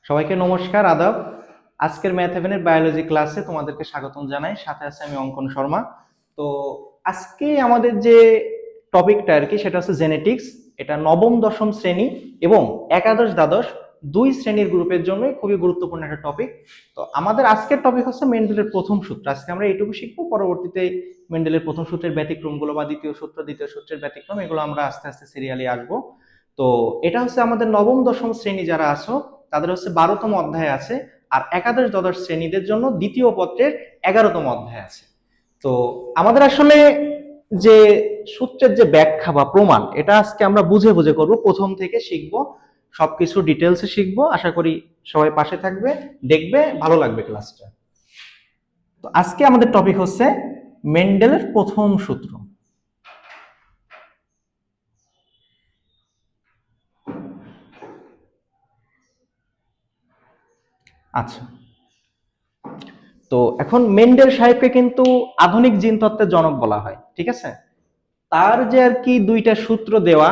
সবাইকে নমস্কার, আদাব। আজকের ম্যাথ হেভেনের বায়োলজি ক্লাসে তোমাদেরকে স্বাগতম জানাই। সাথে আছে আমি অঙ্কন শর্মা। তো আজকে আমাদের যে টপিকটা আর কি সেটা হচ্ছে জেনেটিক্স। এটা নবম দশম শ্রেণী এবং একাদশ দ্বাদশ দুই শ্রেণীর গ্রুপের জন্যই খুবই গুরুত্বপূর্ণ একটা টপিক। তো আমাদের আজকের টপিক হচ্ছে মেন্ডেলের প্রথম সূত্র। আজকে আমরা এইটুকু শিখবো, পরবর্তীতে মেন্ডেলের প্রথম সূত্রের ব্যতিক্রমগুলো বা দ্বিতীয় সূত্র দ্বিতীয় সূত্রের ব্যতিক্রম এগুলো আমরা আস্তে আস্তে সিরিয়ালি আসবো। তো এটা হচ্ছে আমাদের নবম দশম শ্রেণী যারা আছো তাদের হচ্ছে 12তম অধ্যায় আছে, আর একাদশ দ্বাদশ শ্রেণীদের জন্য দ্বিতীয় পত্রের 11তম অধ্যায় আছে। তো আমাদের আসলে যে সূত্রের যে ব্যাখ্যা বা প্রমাণ এটা আজকে আমরা বুঝে বুঝে করব, প্রথম থেকে শিখবো, সবকিছু ডিটেলসে শিখবো। আশা করি সবাই পাশে থাকবে, দেখবে, ভালো লাগবে ক্লাসটা। তো আজকে আমাদের টপিক হচ্ছে মেন্ডেলের প্রথম সূত্র। আচ্ছা, তো এখন মেন্ডেল সাহেবকে কিন্তু আধুনিক জিনতত্ত্বের জনক বলা হয়, ঠিক আছে। তার যে আর কি দুইটা সূত্র দেওয়া,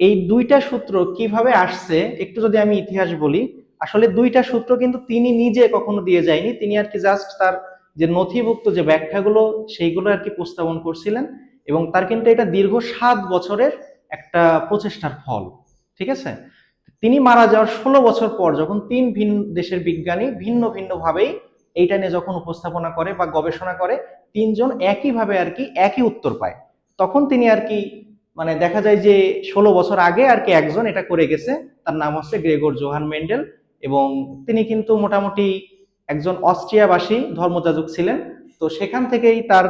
এই দুইটা সূত্র কিভাবে আসছে একটু যদি আমি ইতিহাস বলি। আসলে দুইটা সূত্র কিন্তু তিনি নিজে কখনো দিয়ে যায়নি, তিনি আর কি জাস্ট তার যে নথিভুক্ত যে ব্যাখ্যাগুলো সেইগুলো আর কি উপস্থাপন করছিলেন, এবং তার কিন্তু এটা দীর্ঘ 7 বছরের একটা প্রচেষ্টার ফল, ঠিক আছে। তিনি মারা যাওয়ার 16 বছর পর যখন তিন ভিন্ন দেশের বিজ্ঞানী ভিন্ন ভিন্ন ভাবেই এইটা নিয়ে যখন উপস্থাপনা করে বা গবেষণা করে, তিনজন একইভাবে আর কি একই উত্তর পায়, তখন তিনি আর কি মানে দেখা যায় যে 16 বছর আগে আর কি একজন এটা করে গেছে। তার নাম হচ্ছে গ্রেগর জোহান মেন্ডেল, এবং তিনি কিন্তু মোটামুটি একজন অস্ট্রিয়াবাসী ধর্মযাজক ছিলেন। তো সেখান থেকেই তার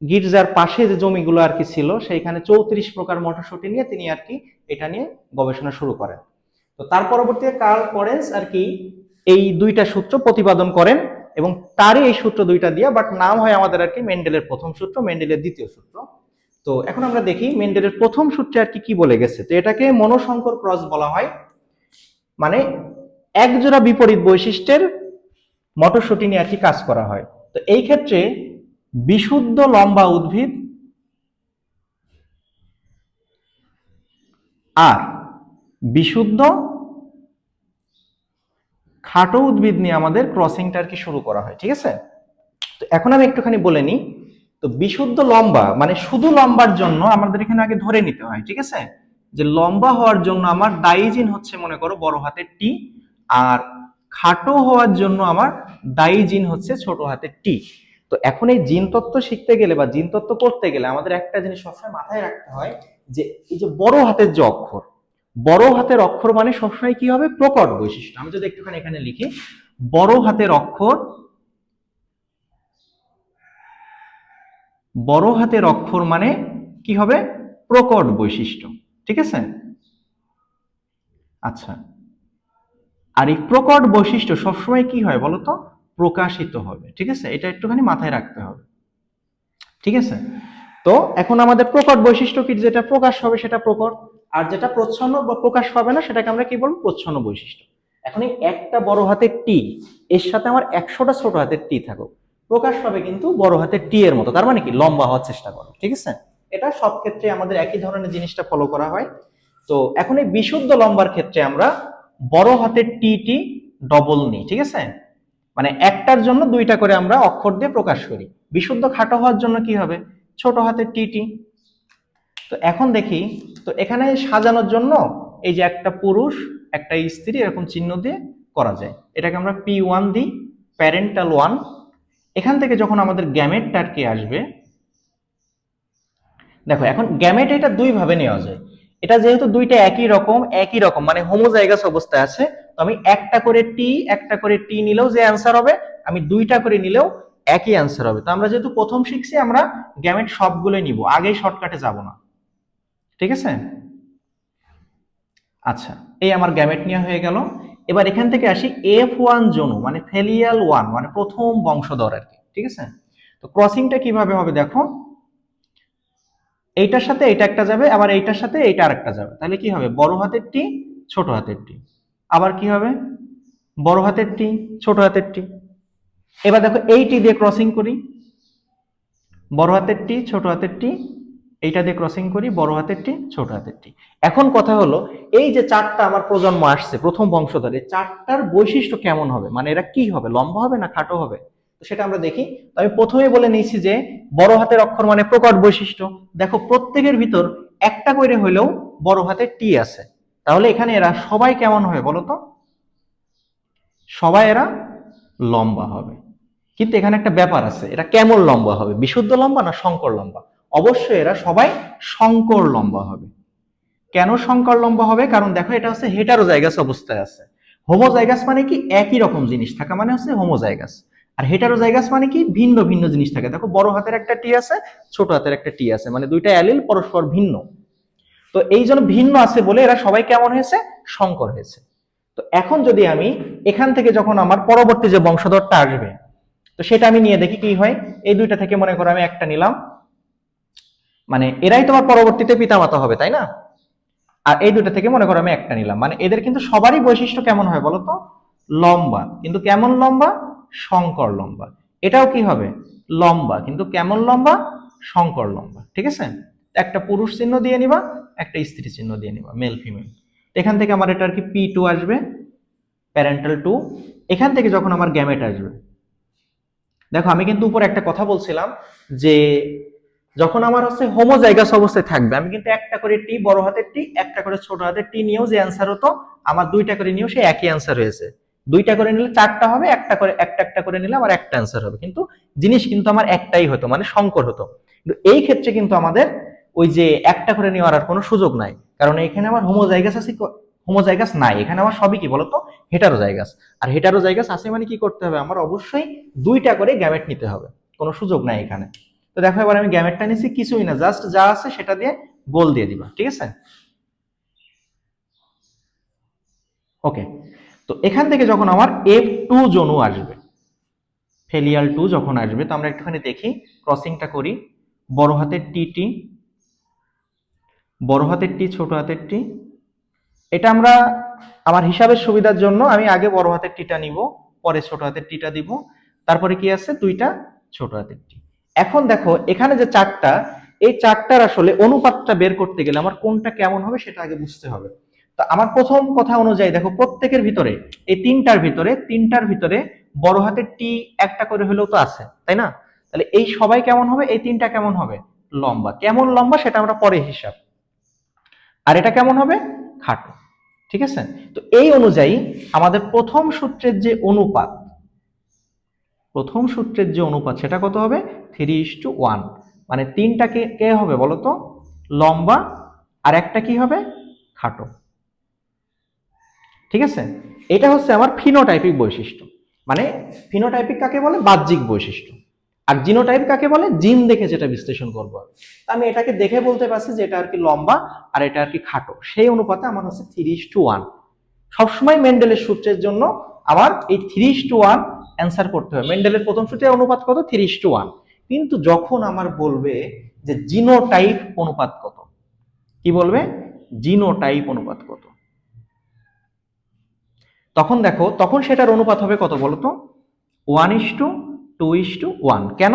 গির্জার পাশে যে জমিগুলো আর কি ছিল সেইখানে 34 প্রকার মটরশুঁটি নিয়ে তিনি আর কি এটা নিয়ে গবেষণা শুরু করেন। তো তার পরবর্তীতে কার্ল পরেন্স আর কি এই দুইটা সূত্র প্রতিপাদন করেন, এবং তারই এই সূত্র দুইটা দিয়া বাট নাম হয় আমাদের আর কি মেন্ডেলের প্রথম সূত্র, মেন্ডেলের দ্বিতীয় সূত্র। তো এখন আমরা দেখি মেন্ডেলের প্রথম সূত্রে আর কি কি বলে গেছে। তো এটাকে মনোসংকর ক্রস বলা হয়, মানে একজোড়া বিপরীত বৈশিষ্ট্যের মটরশুঁটি নিয়ে আর কি কাজ করা হয়। তো এই ক্ষেত্রে বিশুদ্ধ লম্বা উদ্ভিদ আর বিশুদ্ধ খাটো উদ্ভিদ নিয়ে আমাদের ক্রসিংটা আর কি শুরু করা হয়, ঠিক আছে। তো এখন আমি একটুখানি বলে নিই। তো বিশুদ্ধ লম্বা মানে শুধু লম্বার জন্য আমাদের এখানে আগে ধরে নিতে হয়, ঠিক আছে, যে লম্বা হওয়ার জন্য আমার ডাইজিন হচ্ছে মনে করো বড় হাতের টি, আর খাটো হওয়ার জন্য আমার ডাইজিন হচ্ছে ছোট হাতের টি। তো এখন এই জিন তত্ত্ব শিখতে গেলে বা জিন তত্ত্ব করতে গেলে আমাদের একটা জিনিস সবসময় মাথায় রাখতে হয়, যে এই যে বড় হাতের যে অক্ষর, বড় হাতের অক্ষর মানে সবসময় কি হবে, প্রকট বৈশিষ্ট্য। আমি যদি একটুখানি এখানে লিখি, বড় হাতের অক্ষর, বড় হাতের অক্ষর মানে কি হবে, প্রকট বৈশিষ্ট্য, ঠিক আছে। আচ্ছা, আর এই প্রকট বৈশিষ্ট্য সবসময় কি হয় বলতো, প্রকাশিত হবে, ঠিক আছে, এটা একটুখানি মাথায় রাখতে হবে, ঠিক আছে। তো এখন আমাদের প্রকট বৈশিষ্ট্য কি, যেটা প্রকাশ হবে সেটা প্রকট, আর যেটা প্রচ্ছন্ন বা প্রকাশ পাবে না সেটাকে আমরা কি বলবো, প্রচ্ছন্ন বৈশিষ্ট্য। এখন এই একটা বড় হাতের টি এর সাথে আমার 100টা ছোট হাতের টি থাকুক, প্রকাশ পাবে কিন্তু বড় হাতের টি এর মতো, তার মানে কি লম্বা হওয়ার চেষ্টা করো, ঠিক আছে। এটা সব ক্ষেত্রে আমাদের একই ধরনের জিনিসটা ফলো করা হয়। তো এখন এই বিশুদ্ধ লম্বার ক্ষেত্রে আমরা বড় হাতের টি টি ডবল নিই, ঠিক আছে, মানে একটার জন্য দুইটা করে আমরা অক্ষর দিয়ে প্রকাশ করি। বিশুদ্ধ খাটো হওয়ার জন্য কি হবে, ছোট হাতের টি টি। তো এখন দেখি, তো এখানে সাজানোর জন্য এই যে একটা পুরুষ একটা স্ত্রী এরকম চিহ্ন দিয়ে করা যায়, এটাকে আমরা P1 দিই, প্যারেন্টাল 1। এখান থেকে যখন আমাদের গ্যামেটটা আর কি আসবে, দেখো এখন গ্যামেট এটা দুই ভাবে নেওয়া যায়। এটা যেহেতু দুইটা একই রকম মানে হোমোজাইগাস অবস্থায় আছে, তো আমি একটা করে টি নিলেও যে অ্যান্সার হবে, আমি দুইটা করে নিলেও একই অ্যান্সার হবে। তো আমরা যেহেতু প্রথম শিখছি আমরা গ্যামেট সবগুলো নিব, আগেই শর্টকাটে যাব না, ঠিক আছে। আচ্ছা, এই আমার গ্যামেট নেওয়া হয়ে গেল। এবার এখান থেকে আসি F1 জনু মানে ফেলিয়াল 1 মানে প্রথম বংশধর আর কি, ঠিক আছে। তো ক্রসিংটা কিভাবে হবে দেখো, এইটার সাথে এইটা একটা যাবে, আবার এইটার সাথে এইটা আরেকটা যাবে, তাহলে কি হবে, বড় হাতের টি ছোট হাতের টি, আবার কি হবে, বড় হাতের টি ছোট হাতের টি। এবার দেখো এই টি দিয়ে ক্রসিং করি, বড় হাতের টি ছোট হাতের টি, এইটা দিয়ে ক্রসিং করি, বড় হাতের টি ছোট হাতের টি। এখন কথা হলো, এই যে চারটা আমার প্রজন্ম আসছে প্রথম বংশধর, এই চারটার বৈশিষ্ট্য কেমন হবে, মানে এরা কি হবে, লম্বা হবে না খাটো হবে, তো সেটা আমরা দেখি। তো আমি প্রথমেই বলে নিয়েছি যে বড় হাতের অক্ষর মানে প্রকট বৈশিষ্ট্য। দেখো প্রত্যেকের ভিতর একটা করে হইলেও বড় হাতের টি আছে, তাহলে এখানে এরা সবাই কেমন হবে বলতো, সবাই এরা লম্বা হবে। কিন্তু এখানে একটা ব্যাপার আছে, এটা কেমন লম্বা হবে, বিশুদ্ধ লম্বা না সংকর লম্বা? অবশ্যই এরা সবাই সংকর লম্বা হবে। কেন সংকর লম্বা হবে? কারণ দেখো এটা হচ্ছে হেটারোজাইগাস অবস্থায় আছে। হোমোজাইগাস মানে কি একই রকম জিনিস থাকা মানে হচ্ছে হোমোজাইগাস, আর হেটারোজাইগাস মানে কি ভিন্ন ভিন্ন জিনিস থাকে। দেখো বড় হাতের একটা টি আছে, ছোট হাতের একটা টি আছে, মানে দুইটা অ্যালিল পরস্পর ভিন্ন। তো এই জন্য ভিন্ন আছে বলে এরা সবাই কেমন হয়েছে, সংকর হয়েছে। তো এখন যদি আমি এখান থেকে যখন আমার পরবর্তী যে বংশধরটা আসবে, তো সেটা আমি নিয়ে দেখি কি হয়। এই দুইটা থেকে মনে করো আমি একটা নিলাম, মানে এরাই তোমার পরবর্তীতে পিতামাতা হবে, তাই না? আর এই দুটো থেকে মনে করো আমি একটা নিলাম, মানে এদের কিন্তু সবারই বৈশিষ্ট্য কেমন হয় বলতো, লম্বা। কিন্তু কেমন লম্বা, সংকর লম্বা। এটাও কি হবে, লম্বা, কিন্তু কেমন লম্বা, সংকর লম্বা। ঠিক আছে, একটা পুরুষ চিহ্ন দিয়ে নিবা, একটা স্ত্রী চিহ্ন দিয়ে নিবা, মেল ফিমেল। এখান থেকে আমার এটা আর কি P2 আসবে, প্যারেন্টাল 2। এখান থেকে যখন আমার গ্যামেট আসবে, দেখো আমি কিন্তু উপর একটা কথা বলছিলাম যে যখন আমার হচ্ছে হোমোজাইগাস অবস্থায় থাকবে, আমি কিন্তু একটা করে টি বড় হাতের টি, একটা করে ছোট হাতের টি নিয়েও যে অ্যান্সার হতো, আমার দুইটা করে নিয়েও সেই একই অ্যান্সার হয়েছে। দুইটা করে নিলে চারটা হবে, একটা করে একটা করে নিলে আমার একটা অ্যান্সার হবে, কিন্তু জিনিস কিন্তু আমার একটাই হতো, মানে সংকর হতো। কিন্তু এই ক্ষেত্রে কিন্তু আমাদের ওই যে একটা করে নেওয়ার আর কোনো সুযোগ নাই, কারণ এখানে আমার হোমোজাইগাস আছে, হোমোজাইগাস নাই, এখানে আমার সবই কি বলতো, হেটারোজাইগাস। আর হেটারোজাইগাস আছে মানে কি করতে হবে, আমার অবশ্যই দুইটা করে গ্যামেট নিতে হবে, কোনো সুযোগ নাই এখানে। তো দেখো এবার আমি গ্যামেটটা নিছি, কিছুই না, জাস্ট যা আছে সেটা দিয়ে গোল দিয়ে দিবা, ঠিক আছে? ওকে। তো এখান থেকে যখন আমার F2 জনু আসবে, ফেলিয়াল 2 যখন আসবে, তো আমরা একটুখানি দেখি, ক্রসিংটা করি। বড় হাতের টি টি, বড় হাতের টি ছোট হাতের টি। এটা আমরা আমার হিসাবের সুবিধার জন্য আমি আগে বড় হাতের টিটা নিব, পরে ছোট হাতের টিটা দিব, তারপরে কি আছে দুইটা ছোট হাতের টি। এখন দেখো এখানে যে চারটা, এই চারটার আসলে অনুপাতটা বের করতে গেলে আমার কোনটা কেমন হবে সেটা আগে বুঝতে হবে। তো আমার প্রথম কথা অনুযায়ী দেখো প্রত্যেকের ভিতরে, এই তিনটার ভিতরে বড় হাতের টি একটা করে হলেও তো আছে, তাই না? তাহলে এই সবাই কেমন হবে, এই তিনটা কেমন হবে, লম্বা। কেমন লম্বা সেটা আমরা পরে হিসাব। আর এটা কেমন হবে, খাটো। ঠিক আছে, তো এই অনুযায়ী আমাদের প্রথম সূত্রের যে অনুপাত সেটা কত হবে, 3:1। মানে তিনটা কে কে হবে বলতো, লম্বা, আর একটা কি হবে, খাটো। ঠিক আছে, এটা হচ্ছে আমার ফিনোটাইপিক বৈশিষ্ট্য। মানে ফিনোটাইপিক কাকে বলে, বাহ্যিক বৈশিষ্ট্য। আর জিনোটাইপ কাকে বলে, জিন দেখে যেটা বিশ্লেষণ করবো। আমি এটাকে দেখে বলতে পারছি যে এটা আর কি লম্বা আর এটা আর কি খাটো, সেই অনুপাতে আমার হচ্ছে 3:1। সবসময় মেন্ডেলের সূত্রের জন্য আমার এই 3:1 অ্যান্সার করতে হবে। মেন্ডেলের প্রথম সূত্রের অনুপাত কত, 3:1। কিন্তু যখন আমার বলবে যে জিনোটাইপ অনুপাত কত, কি বলবে, জিনোটাইপ অনুপাত কত, তখন দেখো তখন সেটার অনুপাত হবে কত বলতো, 1:2:1। কেন,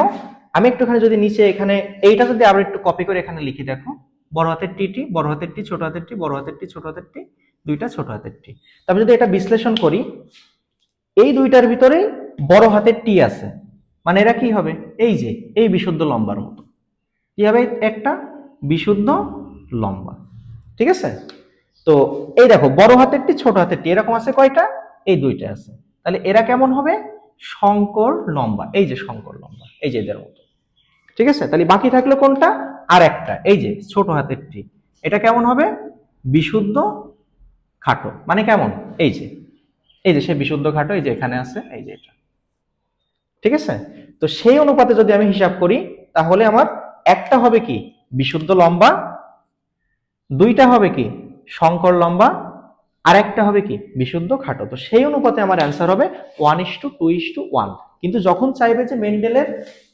আমি একটুখানি যদি নিচে এখানে এইটা যদি আবার একটু কপি করে এখানে লিখি, দেখো বড় হাতের টি, বড় হাতের টি, ছোট হাতের টি, বড় হাতের টি, ছোট হাতের টি, দুইটা ছোট হাতের টি। তারপর যদি এটা বিশ্লেষণ করি, এই দুইটার ভিতরে বড় হাতের টি আছে, মানে এরা কি হবে, এই যে এই বিশুদ্ধ লম্বার মতো, কি হবে, একটা বিশুদ্ধ লম্বা। ঠিক আছে, তো এই দেখো বড় হাতের টি ছোট হাতের টি এরকম আছে কয়টা, এই দুইটা আছে। তাহলে এরা কেমন হবে, শঙ্কর লম্বা, এই যে শঙ্কর লম্বা, এই যে এদের মতো। ঠিক আছে, তাহলে বাকি থাকলো কোনটা, আর একটা, এই যে ছোট হাতের টি, এটা কেমন হবে, বিশুদ্ধ খাটো। মানে কেমন, এই যে সে বিশুদ্ধ খাটো, এই যে এখানে আছে, এই যে এটা। ঠিক আছে, তো সেই অনুপাতে যদি আমি হিসাব করি, তাহলে আমার একটা হবে কি, বিশুদ্ধ লম্বা, দুইটা হবে কি, শঙ্কর লম্বা, আর একটা হবে কি, বিশুদ্ধ খাটো। তো সেই অনুপাতে আমার অ্যান্সার হবে 1:2:1। কিন্তু যখন চাইবে যে মেন্ডেলের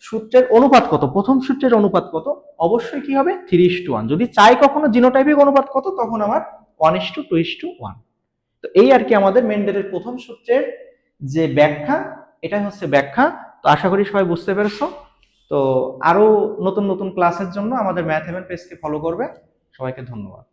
সূত্রের অনুপাত কত, প্রথম সূত্রের অনুপাত কত, অবশ্যই কি হবে, 3:1। যদি চাই কখনো জিনোটাইপিক অনুপাত কত, তখন আমার 1:2:1। তো এই আর কি আমাদের মেন্ডেলের প্রথম সূত্রের যে ব্যাখ্যা, এটা হচ্ছে ব্যাখ্যা। তো আশা করি সবাই বুঝতে পেরেছো। তো আরো নতুন নতুন ক্লাসের জন্য আমাদের ম্যাথ হেভেন পেজকে ফলো করবে। সবাইকে ধন্যবাদ।